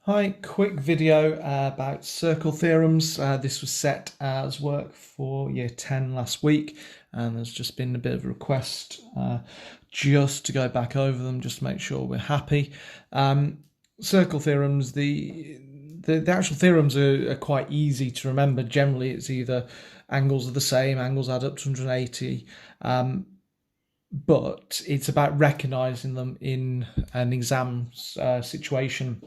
Hi, quick video about circle theorems. This was set as work for year 10 last week, and there's just been a bit of a request just to go back over them, just to make sure we're happy. Circle theorems, the actual theorems are quite easy to remember. Generally, it's either angles are the same, angles add up to 180, but it's about recognizing them in an exam situation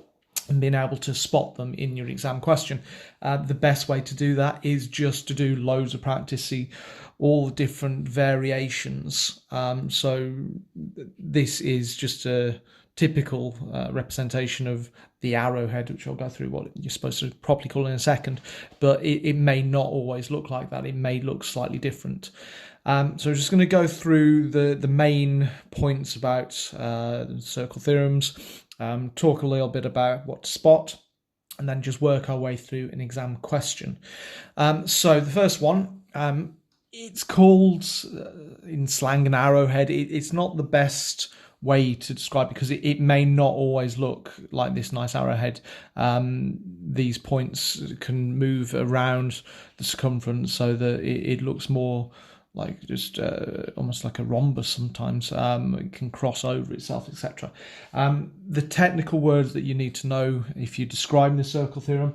and being able to spot them in your exam question. The best way to do that is just to do loads of practice, see all the different variations. So this is just a typical representation of the arrowhead, which I'll go through what you're supposed to properly call in a second, but it may not always look like that. It may look slightly different. So we're just going to go through the main points about circle theorems, talk a little bit about what to spot, and then just work our way through an exam question. So the first one, it's called in slang an arrowhead. It's not the best way to describe it because it may not always look like this nice arrowhead. These points can move around the circumference so that it looks more like just almost like a rhombus sometimes. It can cross over itself, etc. The technical words that you need to know if you describe the circle theorem: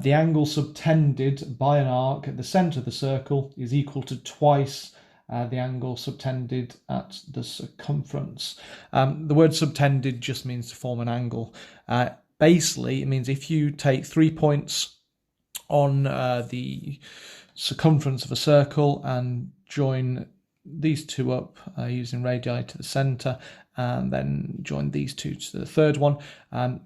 the angle subtended by an arc at the centre of the circle is equal to twice the angle subtended at the circumference. The word subtended just means to form an angle. Basically, it means if you take 3 points on the circumference of a circle and join these two up using radii to the centre, and then join these two to the third one,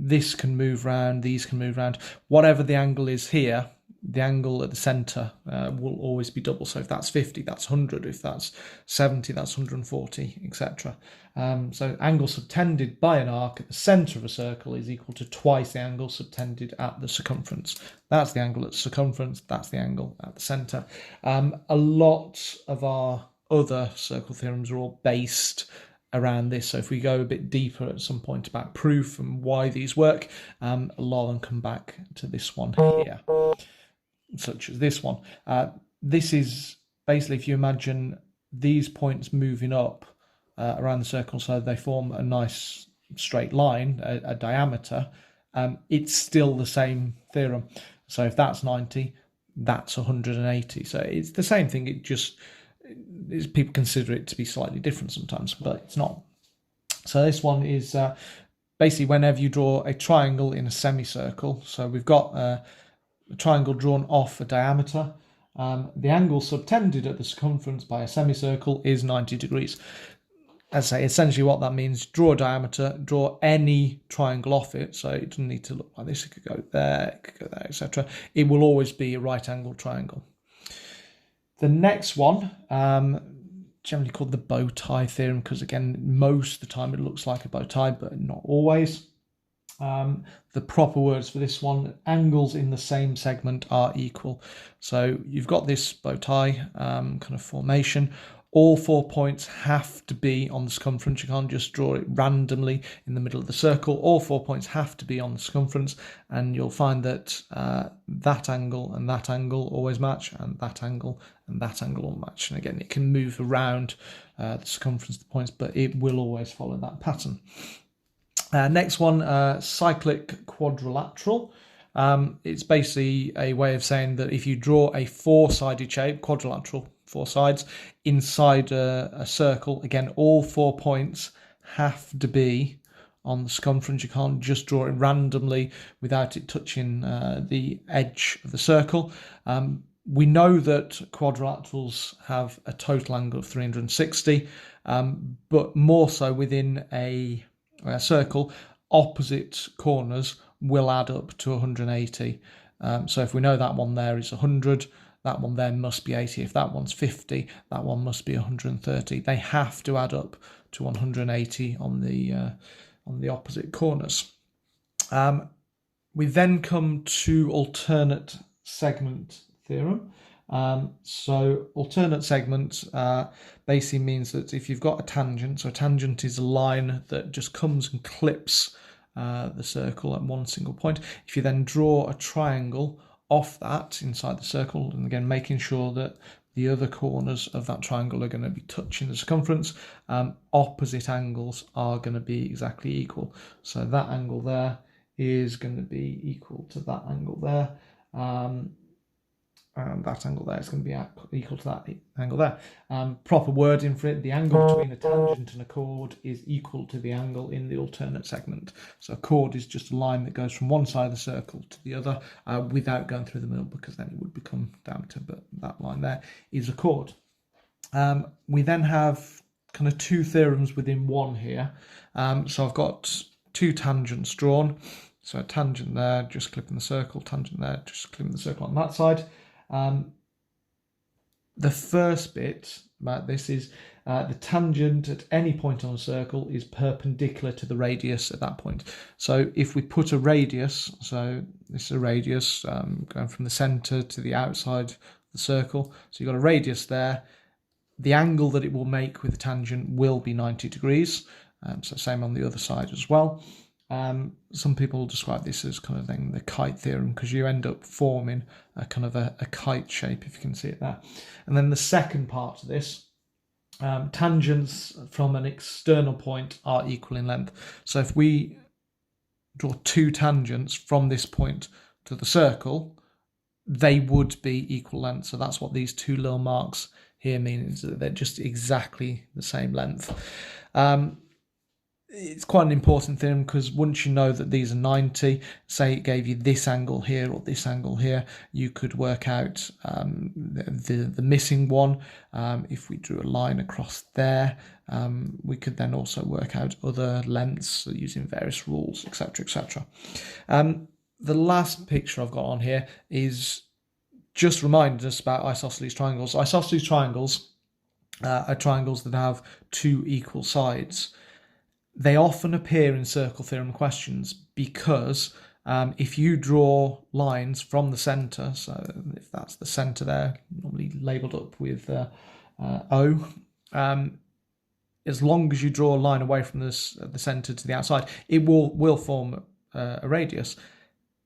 this can move round, these can move round. Whatever the angle is here, the angle at the centre will always be double. So if that's 50, that's 100. If that's 70, that's 140, etc. So angle subtended by an arc at the centre of a circle is equal to twice the angle subtended at the circumference. That's the angle at the circumference, that's the angle at the centre. A lot of our other circle theorems are all based around this. So if we go a bit deeper at some point about proof and why these work, a lot of them come back to this one here, such as this one. This is basically, if you imagine these points moving up around the circle so they form a nice straight line, a diameter, it's still the same theorem. So if that's 90, that's 180. So it's the same thing. It just people consider it to be slightly different sometimes, but it's not. So this one is basically whenever you draw a triangle in a semicircle. So we've got a triangle drawn off a diameter. The angle subtended at the circumference by a semicircle is 90 degrees. As I say, essentially what that means, draw a diameter, draw any triangle off it, so it doesn't need to look like this, it could go there, etc. It will always be a right angled triangle. The next one, generally called the Bowtie Theorem, because again, most of the time it looks like a bow tie, but not always. The proper words for this one: angles in the same segment are equal. So you've got this bow tie kind of formation. All 4 points have to be on the circumference. You can't just draw it randomly in the middle of the circle. All 4 points have to be on the circumference, and you'll find that that angle and that angle always match, and that angle and that angle will match. And again, it can move around the circumference of the points, but it will always follow that pattern. Next one, Cyclic Quadrilateral. It's basically a way of saying that if you draw a four-sided shape, quadrilateral, 4 sides, inside a circle, again, all 4 points have to be on the circumference. You can't just draw it randomly without it touching the edge of the circle. We know that quadrilaterals have a total angle of 360, but more so within a circle, opposite corners will add up to 180. So if we know that one there is 100, that one there must be 80. If that one's 50, that one must be 130. They have to add up to 180 on the opposite corners. We then come to alternate segment theorem. So alternate segment basically means that if you've got a tangent, so a tangent is a line that just comes and clips the circle at one single point. If you then draw a triangle off that inside the circle, and again making sure that the other corners of that triangle are going to be touching the circumference, opposite angles are going to be exactly equal. So that angle there is going to be equal to that angle there. And that angle there is going to be equal to that angle there. Proper wording for it, the angle between a tangent and a chord is equal to the angle in the alternate segment. So a chord is just a line that goes from one side of the circle to the other without going through the middle, because then it would become diameter, but that line there is a chord. We then have kind of two theorems within one here. So I've got two tangents drawn. So a tangent there, just clipping the circle, tangent there, just clipping the circle on that side. The first bit about this is the tangent at any point on a circle is perpendicular to the radius at that point. So if we put a radius, so this is a radius going from the centre to the outside of the circle, so you've got a radius there, the angle that it will make with the tangent will be 90 degrees, so same on the other side as well. Some people describe this as kind of thing, the kite theorem, because you end up forming a kind of a kite shape, if you can see it there. And then the second part of this, tangents from an external point are equal in length. So if we draw two tangents from this point to the circle, they would be equal length. So that's what these two little marks here mean, is that they're just exactly the same length. It's quite an important theorem, because once you know that these are 90, say it gave you this angle here or this angle here, you could work out the missing one. If we drew a line across there, we could then also work out other lengths using various rules, etc., etc. The last picture I've got on here is just reminding us about isosceles triangles. Isosceles triangles are triangles that have two equal sides. They often appear in circle theorem questions because if you draw lines from the centre, so if that's the centre there, normally labelled up with O, as long as you draw a line away from the centre to the outside, it will form a radius.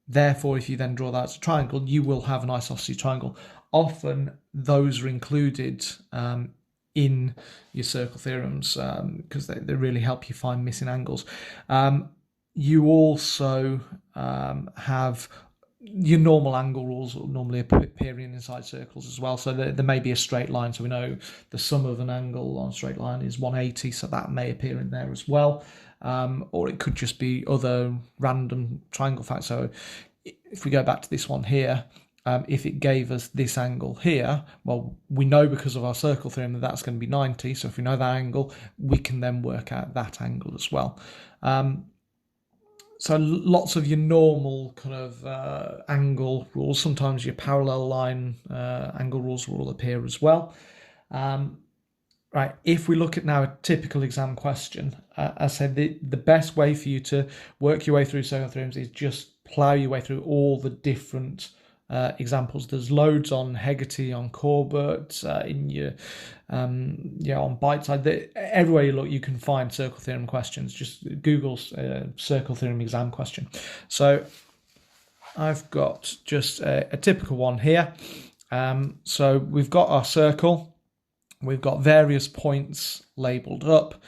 Therefore, if you then draw that as a triangle, you will have an isosceles triangle. Often those are included in your circle theorems because they really help you find missing angles. You also have your normal angle rules normally appearing inside circles as well. So there may be a straight line. So we know the sum of an angle on a straight line is 180. So that may appear in there as well. Or it could just be other random triangle facts. So if we go back to this one here, if it gave us this angle here, well, we know because of our circle theorem that that's going to be 90. So if we know that angle, we can then work out that angle as well. So lots of your normal kind of angle rules, sometimes your parallel line angle rules will appear as well. Right, if we look at now a typical exam question, as I said, the best way for you to work your way through circle theorems is just plough your way through all the different examples. There's loads on Hegarty, on Corbett, in your on Biteside. Everywhere you look, you can find circle theorem questions. Just Google circle theorem exam question. So I've got just a typical one here. So we've got our circle. We've got various points labelled up.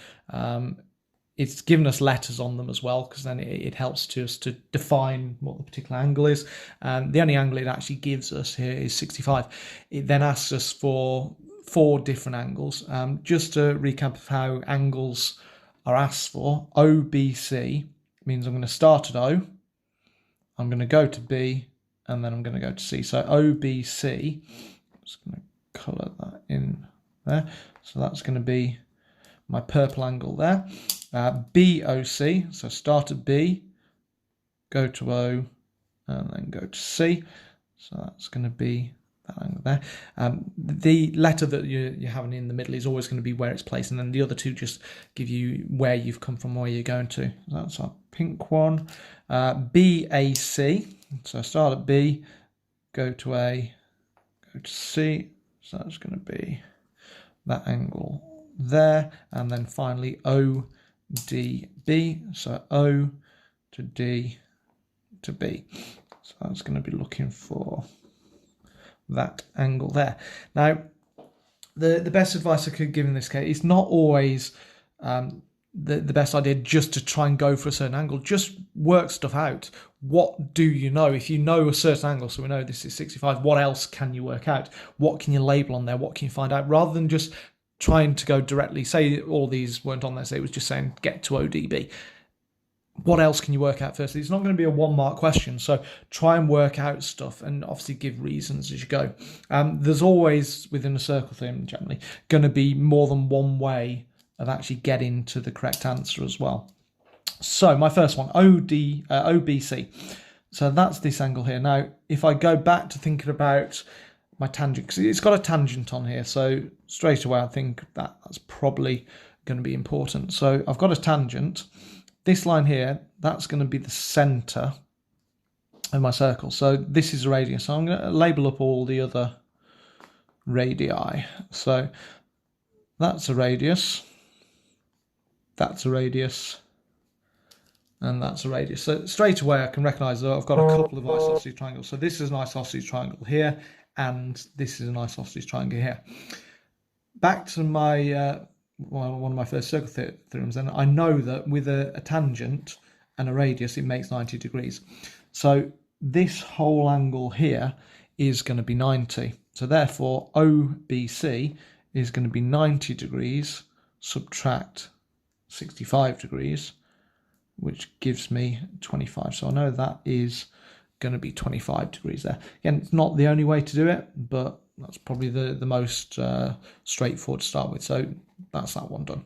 It's given us letters on them as well, because then it helps us to define what the particular angle is. The only angle it actually gives us here is 65. It then asks us for 4 different angles. Just to recap of how angles are asked for, OBC means I'm going to start at O, I'm going to go to B, and then I'm going to go to C. So OBC, I'm just going to colour that in there. So that's going to be my purple angle there. BOC, so start at B, go to O, and then go to C. So that's going to be that angle there. The letter that you're having in the middle is always going to be where it's placed, and then the other two just give you where you've come from, where you're going to. That's our pink one. BAC, so start at B, go to A, go to C. So that's going to be that angle there. And then finally ODB, so O, to D to B. So that's going to be looking for that angle there. Now, the best advice I could give in this case, it's not always the best idea just to try and go for a certain angle. Just work stuff out. What do you know? If you know a certain angle, so we know this is 65, what else can you work out? What can you label on there? What can you find out? Rather than just trying to go directly, say all these weren't on there, say it was just saying get to ODB. What else can you work out first? It's not going to be a 1-mark question, so try and work out stuff and obviously give reasons as you go. There's always, within a circle theorem generally, going to be more than one way of actually getting to the correct answer as well. So my first one, OBC. So that's this angle here. Now, if I go back to thinking about my tangent, because it's got a tangent on here, so straight away I think that's probably going to be important. So I've got a tangent. This line here, that's going to be the centre of my circle. So this is a radius. So I'm going to label up all the other radii. So that's a radius. That's a radius, and that's a radius. So straight away I can recognise that I've got a couple of isosceles triangles. So this is an isosceles triangle here, and this is an isosceles triangle here. Back to my one of my first circle theorems, and I know that with a tangent and a radius it makes 90 degrees. So this whole angle here is going to be 90. So therefore OBC is going to be 90 degrees subtract 65 degrees, which gives me 25. So I know that is going to be 25 degrees there. Again, it's not the only way to do it, but that's probably the most straightforward to start with. So that's that one done.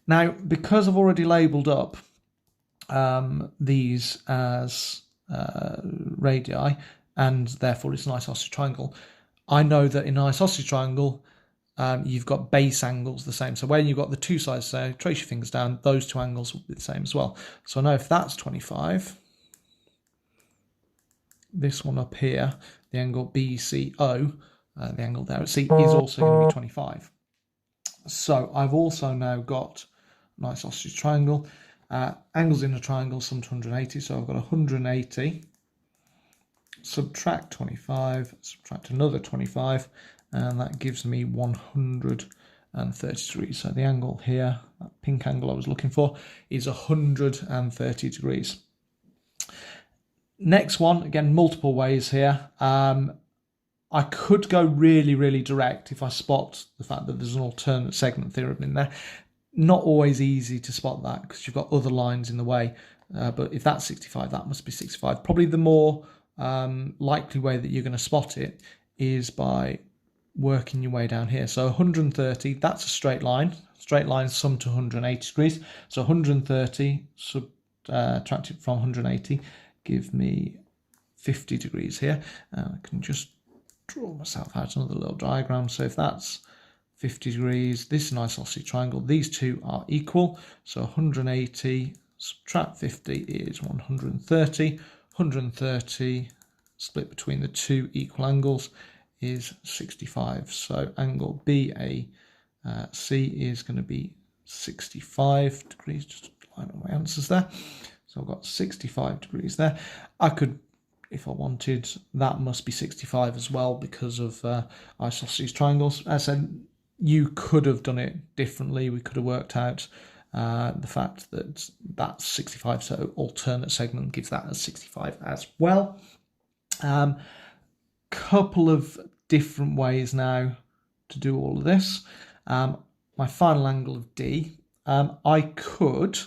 Now, because I've already labelled up these as radii, and therefore it's an isosceles triangle, I know that in an isosceles triangle, you've got base angles the same. So when you've got the two sides, so trace your fingers down, those two angles will be the same as well. So I know if that's 25, this one up here, the angle BCO, the angle there at C, is also going to be 25. So I've also now got an isosceles triangle. Angles in a triangle sum to 180, so I've got 180, subtract 25, subtract another 25, and that gives me 130 degrees. So the angle here, that pink angle I was looking for, is 130 degrees. Next one, again, multiple ways here. I could go really, really direct if I spot the fact that there's an alternate segment theorem in there. Not always easy to spot that because you've got other lines in the way. But if that's 65, that must be 65. Probably the more likely way that you're going to spot it is by working your way down here. So 130, that's a straight line. Straight lines sum to 180 degrees. So 130 subtracted from 180 give me 50 degrees here. I can just draw myself out another little diagram. So if that's 50 degrees, this is an isosceles triangle. These two are equal. So 180 subtract 50 is 130. 130 split between the two equal angles is 65. So angle BAC is going to be 65 degrees. Just line up my answers there. So I've got 65 degrees there. I could, if I wanted, that must be 65 as well because of isosceles triangles. As I said, you could have done it differently. We could have worked out the fact that that's 65, so alternate segment gives that as 65 as well. Couple of different ways now to do all of this. My final angle of D, I could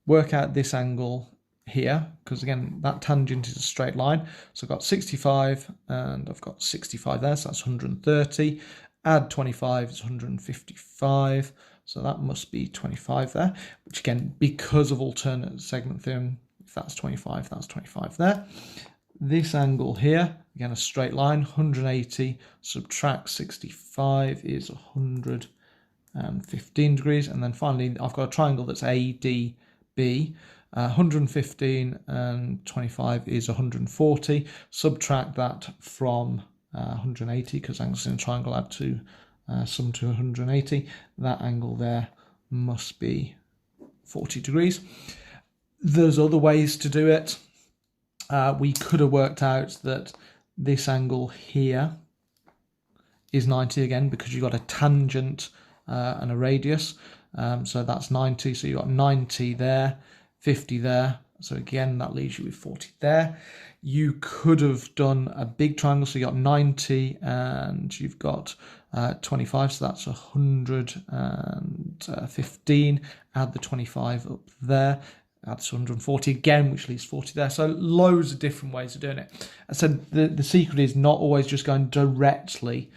work out this angle here, because again, that tangent is a straight line. So I've got 65 and I've got 65 there, so that's 130. Add 25 is 155. So that must be 25 there, which again, because of alternate segment theorem, if that's 25, that's 25 there. This angle here, again, a straight line, 180 subtract 65 is 115 degrees. And then finally, I've got a triangle that's ADB. 115 and 25 is 140. Subtract that from 180, because angles in a triangle add to sum to 180. That angle there must be 40 degrees. There's other ways to do it. We could have worked out that this angle here is 90 again, because you've got a tangent and a radius. So that's 90. So you've got 90 there, 50 there. So again, that leaves you with 40 there. You could have done a big triangle. So you got 90 and you've got 25. So that's 115. Add the 25 up there. That's 140 again, which leaves 40 there. So loads of different ways of doing it. So the secret is not always just going directly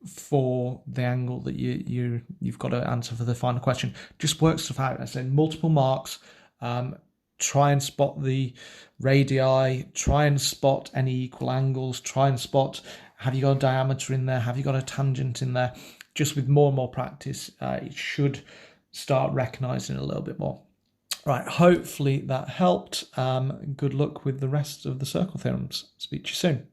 for the angle that you've got to answer for the final question. Just work stuff out. I said multiple marks. Try and spot the radii. Try and spot any equal angles. Try and spot, have you got a diameter in there? Have you got a tangent in there? Just with more and more practice, it should start recognizing it a little bit more. Right, hopefully that helped. Good luck with the rest of the circle theorems. Speak to you soon.